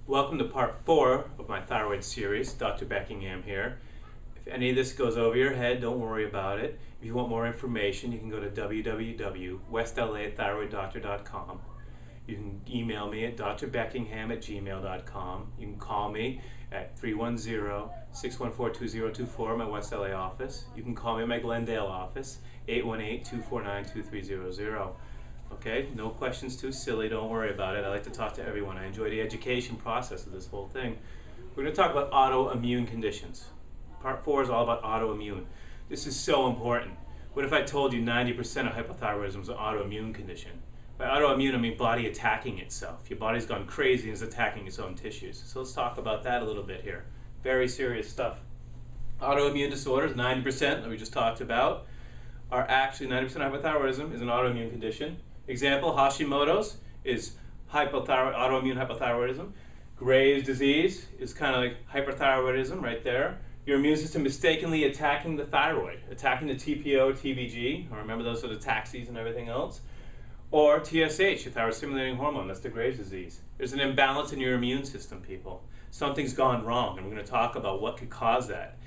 Welcome to part 4 of my thyroid series. Dr. Beckingham here. If any of this goes over your head, don't worry about it. If you want more information, you can go to www.westlathyroiddoctor.com. You can email me at drbeckingham@gmail.com. You can call me at 310-614-2024, my West LA office. You can call me at my Glendale office, 818-249-2300. Okay, no questions too silly, don't worry about it. I like to talk to everyone. I enjoy the education process of this whole thing. We're going to talk about autoimmune conditions. Part 4 is all about autoimmune. This is so important. What if I told you 90% of hypothyroidism is an autoimmune condition? By autoimmune, I mean body attacking itself. Your body's gone crazy and is attacking its own tissues. So let's talk about that a little bit here. Very serious stuff. Autoimmune disorders, 90% that we just talked about, are actually 90% of hypothyroidism is an autoimmune condition. Example, Hashimoto's is autoimmune hypothyroidism. Graves' disease is kind of like hyperthyroidism right there. Your immune system mistakenly attacking the thyroid, attacking the TPO, TBG, or remember those are the taxis and everything else. Or TSH, your thyroid stimulating hormone, that's the Graves' disease. There's an imbalance in your immune system, people. Something's gone wrong, and we're going to talk about what could cause that.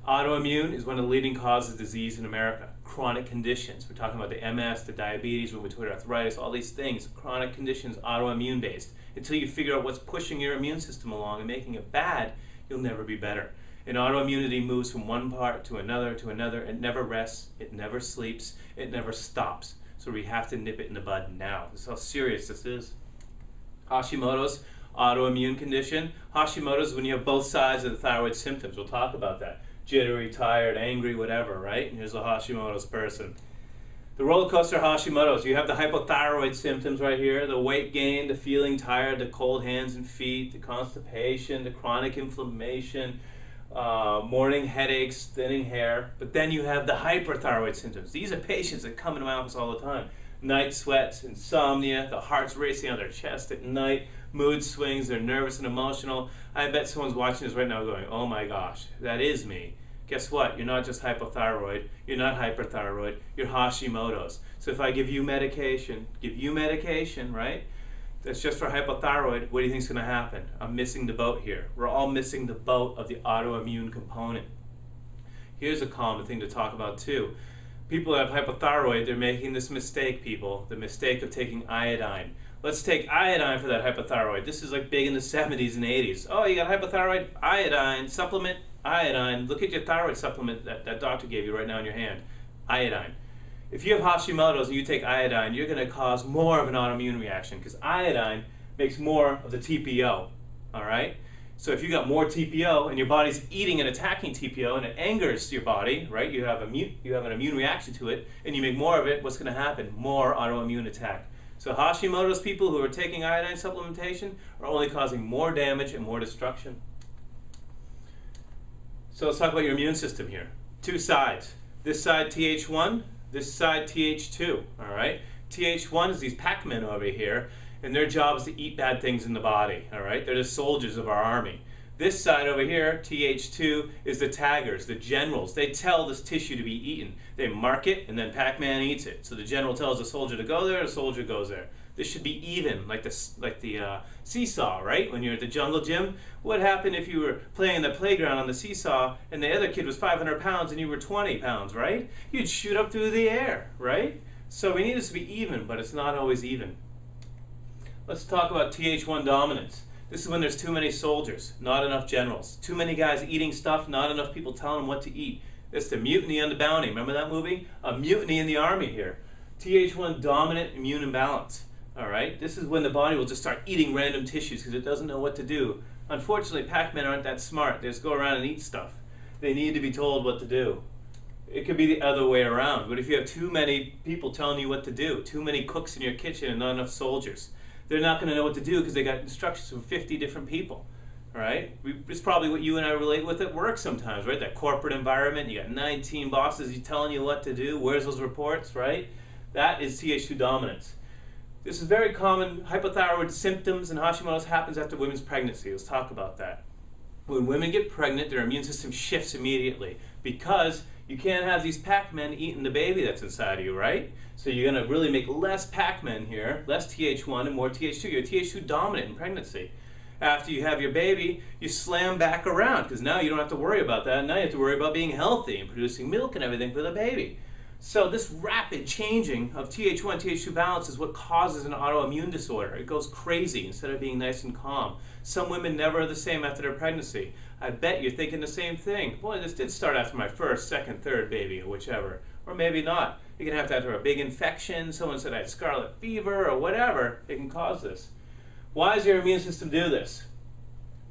Autoimmune is one of the leading causes of disease in America. Chronic conditions. We're talking about the MS, the diabetes, rheumatoid arthritis, all these things. Chronic conditions, autoimmune based. Until you figure out what's pushing your immune system along and making it bad, you'll never be better. And autoimmunity moves from one part to another to another. It never rests, it never sleeps, it never stops. So we have to nip it in the bud now. This is how serious this is. Hashimoto's autoimmune condition. Hashimoto's is when you have both sides of the thyroid symptoms. We'll talk about that. Jittery, tired, angry, whatever, right? And here's a Hashimoto's person. The roller coaster Hashimoto's, you have the hypothyroid symptoms right here, the weight gain, the feeling tired, the cold hands and feet, the constipation, the chronic inflammation, morning headaches, thinning hair. But then you have the hyperthyroid symptoms. These are patients that come into my office all the time. Night sweats, insomnia, the heart's racing on their chest at night, mood swings, they're nervous and emotional. I bet someone's watching this right now going, oh my gosh, that is me. Guess what? You're not just hypothyroid, you're not hyperthyroid, you're Hashimoto's. So if I give you medication, right? That's just for hypothyroid, what do you think is going to happen? I'm missing the boat here. We're all missing the boat of the autoimmune component. Here's a common thing to talk about too. People that have hypothyroid, they're making this mistake, people, the mistake of taking iodine. Let's take iodine for that hypothyroid. This is like big in the 70s and 80s. Oh, you got hypothyroid? Iodine, supplement, iodine. Look at your thyroid supplement that doctor gave you right now in your hand. Iodine. If you have Hashimoto's and you take iodine, you're going to cause more of an autoimmune reaction because iodine makes more of the TPO, all right? So if you got more TPO and your body's eating and attacking TPO and it angers your body, right? You have an immune reaction to it and you make more of it, what's going to happen? More autoimmune attack. So Hashimoto's people who are taking iodine supplementation are only causing more damage and more destruction. So let's talk about your immune system here. Two sides. This side Th1, this side Th2, all right? Th1 is these Pac-Men over here, and their job is to eat bad things in the body, all right? They're the soldiers of our army. This side over here, Th2, is the taggers, the generals. They tell this tissue to be eaten. They mark it, and then Pac-Man eats it. So the general tells the soldier to go there, the soldier goes there. This should be even, like the seesaw, right? When you're at the jungle gym. What happened if you were playing in the playground on the seesaw, and the other kid was 500 pounds and you were 20 pounds, right? You'd shoot up through the air, right? So we need this to be even, but it's not always even. Let's talk about Th1 dominance. This is when there's too many soldiers, not enough generals. Too many guys eating stuff, not enough people telling them what to eat. It's the Mutiny on the Bounty. Remember that movie? A mutiny in the army here. Th1 dominant immune imbalance. All right? This is when the body will just start eating random tissues because it doesn't know what to do. Unfortunately, Pac-Men aren't that smart. They just go around and eat stuff. They need to be told what to do. It could be the other way around. But if you have too many people telling you what to do, too many cooks in your kitchen and not enough soldiers, they're not going to know what to do because they got instructions from 50 different people, all right? It's probably what you and I relate with at work sometimes, right? That corporate environment, you got 19 bosses telling you what to do. Where's those reports, right? That is Th2 dominance. This is very common. Hypothyroid symptoms and Hashimoto's happens after women's pregnancy. Let's talk about that. When women get pregnant, their immune system shifts immediately because you can't have these Pac-Men eating the baby that's inside of you, right? So you're going to really make less Pac-Men here, less Th1 and more Th2. You're Th2 dominant in pregnancy. After you have your baby, you slam back around because now you don't have to worry about that. Now you have to worry about being healthy and producing milk and everything for the baby. So this rapid changing of Th1, Th2 balance is what causes an autoimmune disorder. It goes crazy instead of being nice and calm. Some women never are the same after their pregnancy. I bet you're thinking the same thing. Boy, this did start after my first, second, third baby, or whichever. Or maybe not. You can have to after a big infection, someone said I had scarlet fever, or whatever. It can cause this. Why does your immune system do this?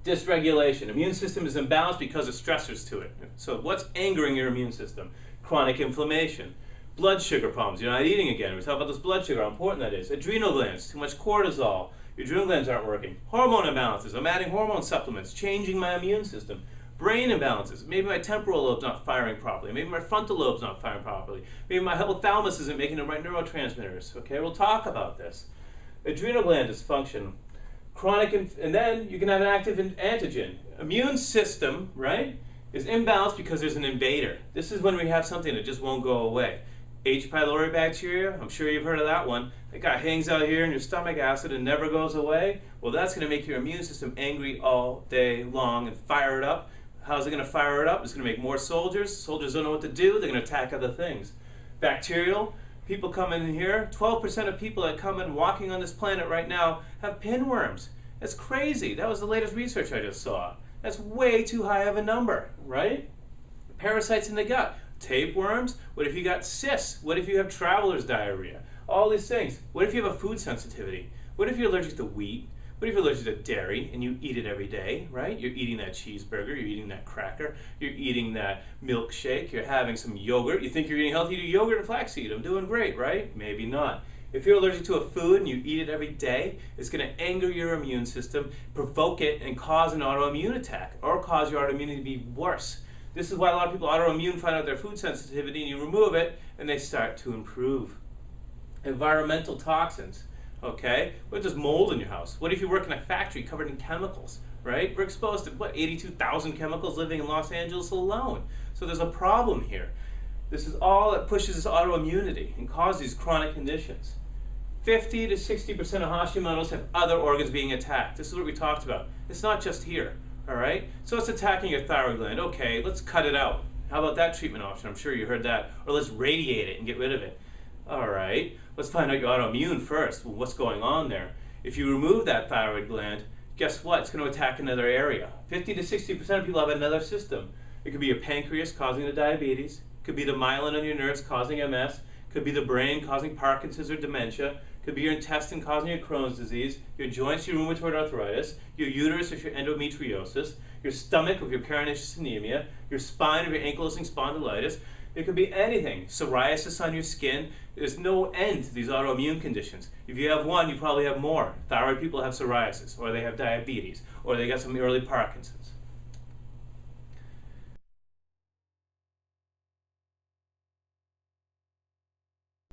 Dysregulation. Immune system is imbalanced because of stressors to it. So what's angering your immune system? Chronic inflammation. Blood sugar problems. You're not eating again. We talk about this blood sugar, how important that is. Adrenal glands. Too much cortisol. Your adrenal glands aren't working. Hormone imbalances. I'm adding hormone supplements, changing my immune system. Brain imbalances. Maybe my temporal lobe's not firing properly. Maybe my frontal lobe's not firing properly. Maybe my hypothalamus isn't making the right neurotransmitters. Okay, we'll talk about this. Adrenal gland dysfunction. And then you can have an active antigen. Immune system, right, is imbalanced because there's an invader. This is when we have something that just won't go away. H. pylori bacteria, I'm sure you've heard of that one. That guy hangs out here in your stomach acid and never goes away. Well, that's going to make your immune system angry all day long and fire it up. How's it going to fire it up? It's going to make more soldiers. Soldiers don't know what to do. They're going to attack other things. Bacterial. People come in here, 12% of people that come in walking on this planet right now have pinworms. That's crazy. That was the latest research I just saw. That's way too high of a number, right? Parasites in the gut. Tapeworms. What if you got cysts? What if you have traveler's diarrhea? All these things. What if you have a food sensitivity? What if you're allergic to wheat? What if you're allergic to dairy and you eat it every day, right? You're eating that cheeseburger, you're eating that cracker, you're eating that milkshake, you're having some yogurt. You think you're eating healthy, you do yogurt and flaxseed. I'm doing great, right? Maybe not. If you're allergic to a food and you eat it every day, it's going to anger your immune system, provoke it, and cause an autoimmune attack, or cause your autoimmunity to be worse. This is why a lot of people autoimmune find out their food sensitivity and you remove it and they start to improve. Environmental toxins. Okay, what if there's mold in your house? What if you work in a factory covered in chemicals, right? We're exposed to, 82,000 chemicals living in Los Angeles alone. So there's a problem here. This is all that pushes this autoimmunity and causes these chronic conditions. 50 to 60% of Hashimoto's have other organs being attacked. This is what we talked about. It's not just here, all right? So it's attacking your thyroid gland. Okay, let's cut it out. How about that treatment option? I'm sure you heard that. Or let's radiate it and get rid of it. All right, let's find out your autoimmune first. Well, what's going on there? If you remove that thyroid gland, guess what? It's going to attack another area. 50 to 60% of people have another system. It could be your pancreas causing the diabetes. It could be the myelin on your nerves causing MS. It could be the brain causing Parkinson's or dementia. It could be your intestine causing your Crohn's disease. Your joints, your rheumatoid arthritis. Your uterus if your endometriosis. Your stomach with your pernicious anemia. Your spine if your ankylosing spondylitis. It could be anything. Psoriasis on your skin. There's no end to these autoimmune conditions. If you have one, you probably have more. Thyroid people have psoriasis, or they have diabetes, or they got some early Parkinson's.